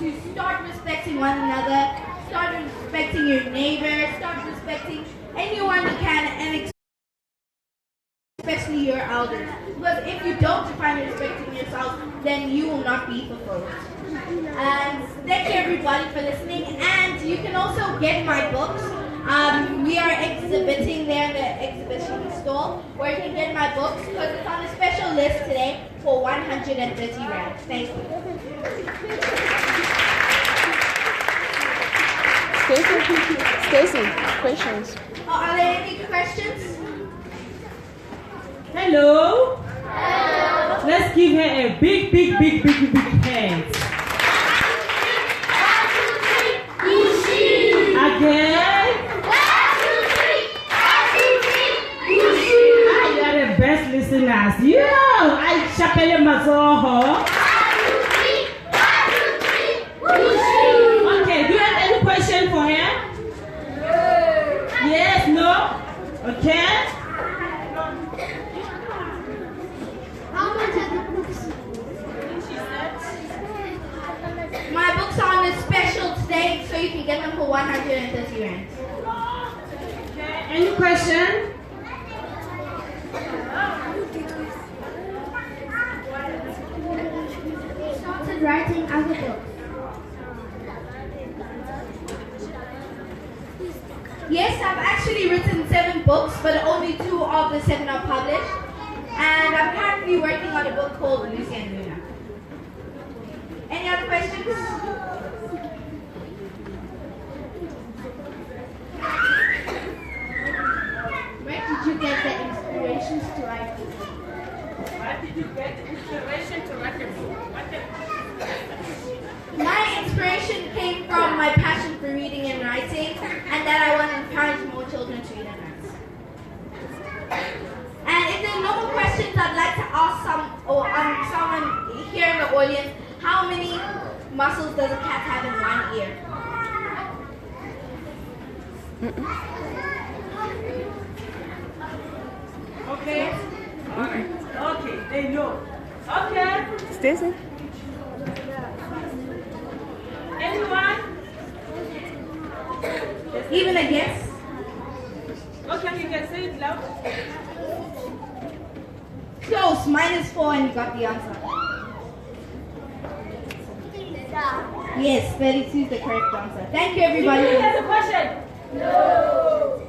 to start respecting one another, start respecting your neighbor, start respecting anyone you can, and especially your elders. Because if you don't define respecting yourself, then you will not be fulfilled. And thank you everybody for listening. And you can also get my books. We are exhibiting there in the exhibition stall, where you can get my books because it's on a special list today for 130 rand. Thank you. Stacey, questions? Are there any questions? Hello. Hello. Let's give her a big hand. Again. You are the best listeners. I chapelle mazoho. Okay, do you have any question for her? Yes, no? Okay. How much are the books? My books are on a special today, so you can get them for 130 rand. Okay, any question? Started writing other books. Yes, I've actually written 7 books, but only 2 of the 7 are published. And I'm currently working on a book called Lucy and Luna. Any other questions? Where did you get the inspirations to write books? Where did you get inspiration to write a book? My inspiration came from my passion for reading and writing, and that I want to encourage more children to read and write. And if there are no more questions, I'd like to ask someone here in the audience, how many muscles does a cat have in one ear? Okay. Alright. Okay, they know. Okay. Stacey? Anyone? Even a guess? Okay, you can say it loud. Close, -4 and you got the answer. Yes, 32 is the correct answer. Thank you everybody. Did you get the question? No.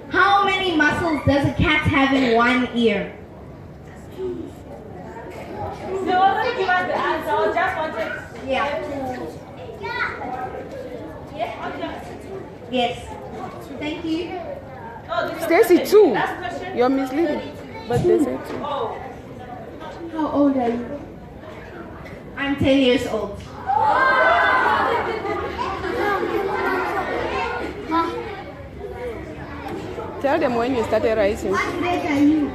How many muscles does a cat have in one ear? They already give us the answer, I just wanted. Yeah. Yes. Thank you. Oh, this is Stacey, the 2. last question. You're misleading. But they said 2. Oh. How old are you? I'm 10 years old. Tell them when you started writing. What grade are you?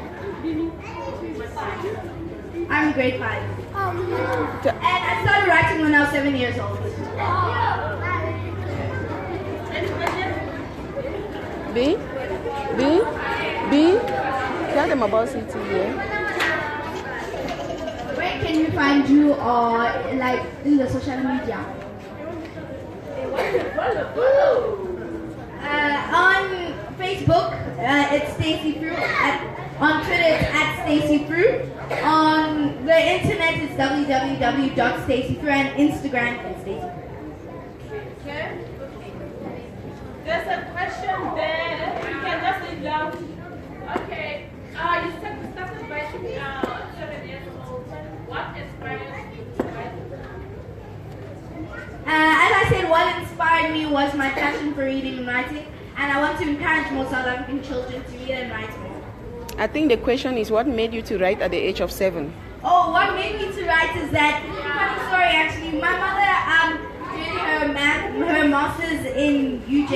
I'm grade 5. And I started writing when I was 7 years old. Any question? B? Tell them about CTV. Where can you find you or like in the social media? On Facebook, it's Stacey Fruit. On Twitter, it's @StaceyFruit. On the internet, it's www.staceyfruit. And Instagram, it's Stacey Fruit. Okay. There's a question there. You can just say it loud. Okay. You started writing 7 years old. What inspired you to write? As I said, what inspired me was my passion for reading and writing, and I want to encourage more South African children to read and write more. I think the question is what made you to write at the age of 7? Oh, what made me to write is that, funny story actually, my mother did her master's in UJ,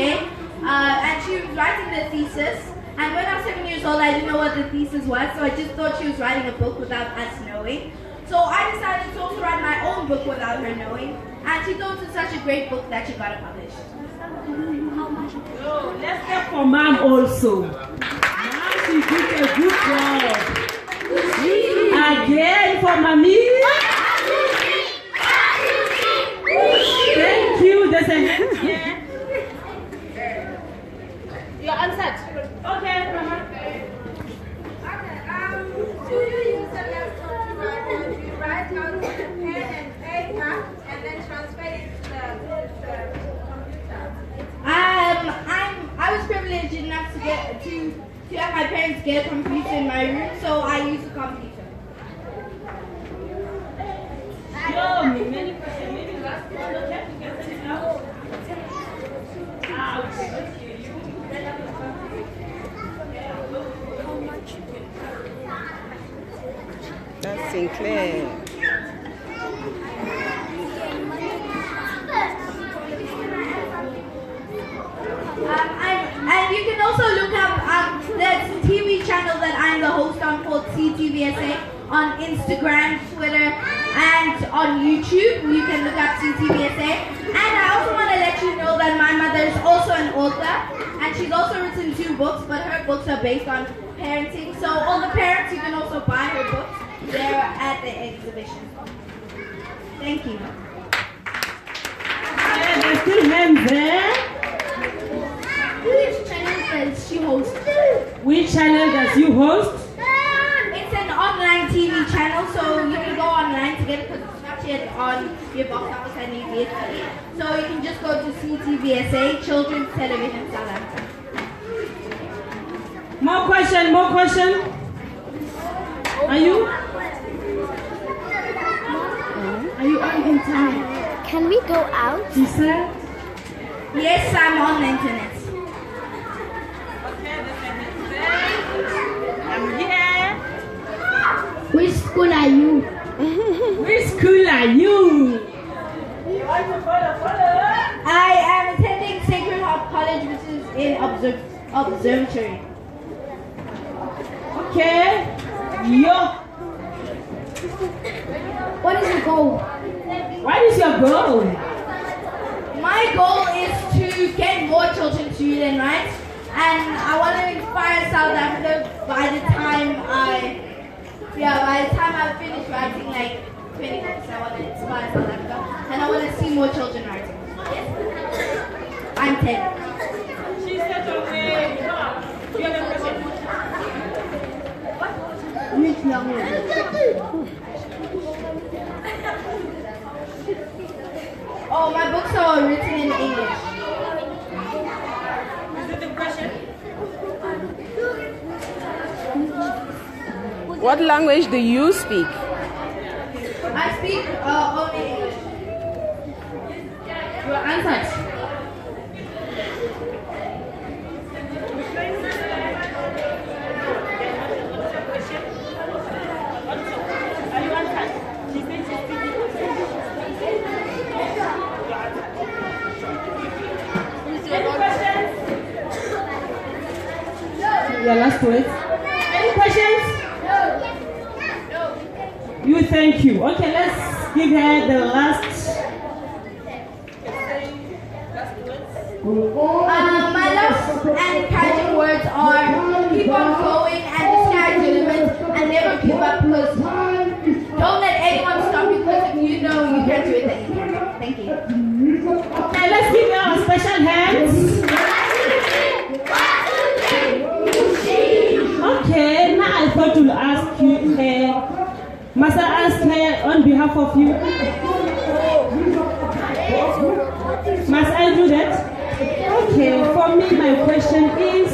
and she was writing the thesis, and when I was 7 years old I didn't know what the thesis was, so I just thought she was writing a book without us knowing. So I decided to also write my own book without her knowing, and she thought it was such a great book that she got it published. Oh, let's get for mom also. Mom, she did a good job. Again for mommy. there's a hand here. You answered. Okay, Do you use a laptop to write, or do you write out with a pen and paper and then transfer it to the computer? I was privileged enough to have my parents get a computer in my room, so I use a computer. Yo, many questions. Maybe last one, okay? You can send it out. Okay, let's hear you. That's Sinclair. And you can also look up the TV channel that I'm the host on called CTVSA on Instagram, Twitter, and on YouTube. You can look up CTVSA. And I also want to let you know that my mother is also an author, and she's also written 2 books, but her books are based on parenting. So all the parents, you can also buy her books. They're at the exhibition. Thank you. Yeah, there's still hands there. Which channel does she host? Which channel does you host? It's an online TV channel, so you can go online to get it because it's not yet on your box office and you get it. So you can just go to CTVSA, Children's Television South Africa. More question, more question. Are you? Are you on internet? Can we go out? Lisa? Yes, I'm on the internet. Okay, I'm here. Which school are you? Which school are you? I am attending Sacred Heart College, which is in Observatory. Okay. Yo. What is your goal? What is your goal? My goal is to get more children to read and write, and I want to inspire South Africa by the time I finish writing like 20 books. I want to inspire South Africa, and I want to see more children writing. Yes. I'm 10. She said okay. You have a question? Which language? Oh, my books are written in English. Is it the question? What language do you speak? I speak only English. Your answer. Are you answered? She said she's speaking. Any questions? Your last words. Any questions? You thank you. Okay, let's give her the last. My last and encouraging words are keep on going and the sky's the limit and never give up because don't let anyone stop you because if you know you can do it then you can. Thank you. Okay, let's give her a special hands. Okay, now I thought to ask you her. Must I ask her on behalf of you? Must I do that? Okay, for me my question is,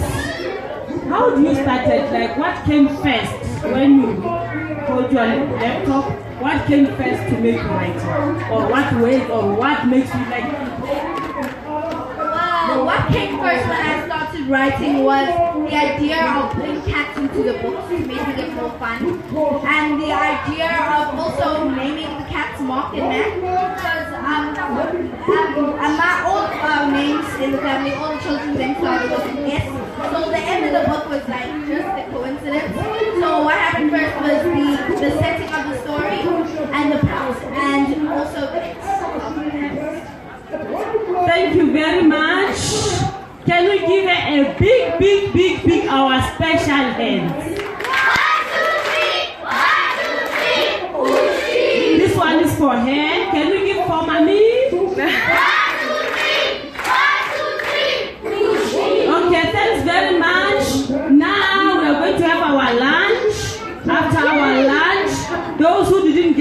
how do you start it? Like what came first when you hold your laptop? What came first to make you write? Or what way, or what makes you like? Well, what came first when I started writing was the idea of putting cats into the books, making it more fun, and the idea of also naming the cats Mark and Mac, because all names in the family, all the children's names started with an S, so the end of the book was like just a coincidence. So what happened first was the setting of the story and the past, and also the S. Thank you very much. Can we give her a big our special hands? 1, 2, 3. This one is for her. Can we give for mommy? 1, 2, 3.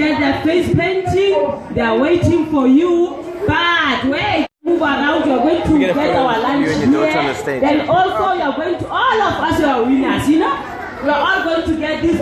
get their face painting. They are waiting for you. But wait, move around. You're going to get our lunch here. Then also you're going to, all of us, you are winners, you know. We're all going to get this